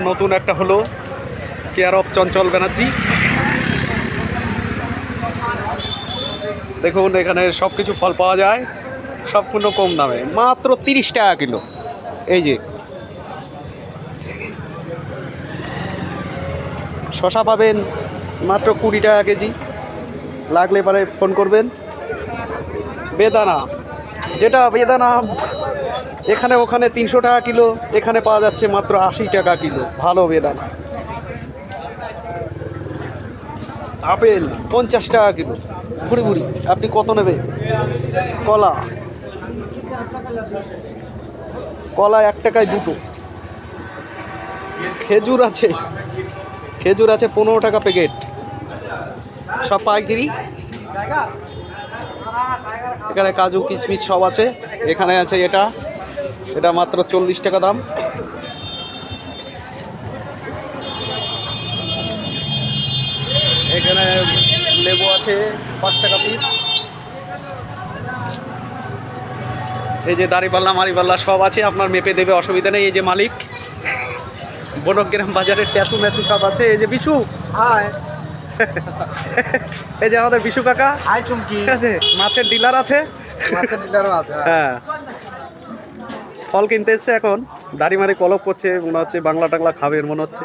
নতুন একটা হলো কেয়ার অফ চঞ্চল ব্যানার্জি। দেখুন এখানে সব কিছু ফল পাওয়া যায় সম্পূর্ণ কম দামে, মাত্র 30 টাকা কিলো। এই যে শশা পাবেন মাত্র 20 টাকা কেজি, লাগলে পরে ফোন করবেন। বেদানা, যেটা বেদানা এখানে ওখানে 300 টাকা কিলো, এখানে পাওয়া যাচ্ছে মাত্র 80 টাকা কিলো ভালো বেদানা। আপেল 50 টাকা কিলো ভুড়ি ভুড়ি, আপনি কত নেবেন? কলা, কলা 1 টাকায় 2টো। খেজুর আছে, খেজুর আছে 15 টাকা প্যাকেট, সব পাইকারি। এখানে কাজু কিশমিশ সব আছে। এখানে আছে এটা, এটা মাত্র 40 টাকা দাম। এখানে লেবু আছে 5 টাকা পিস। এই যে দাড়িপাল্লা মারিপাল্লা সব আছে, আপনার মেপে দেবে, অসুবিধা নেই। এই যে মালিক, বনগ্রাম বাজারের ট্যাটু ম্যাটু সব আছে। এই যে বিশু, হাই এই যে আমাদের বিশু কাকা, হাই চুমকি, ঠিক আছে, মাছের ডিলার আছে। মাছের ডিলারও আছে। হ্যাঁ, ফল কিনতে এসছে এখন, দাড়ি মারি কলপ করছে, মনে হচ্ছে বাংলা টাংলা খাবে মনে হচ্ছে।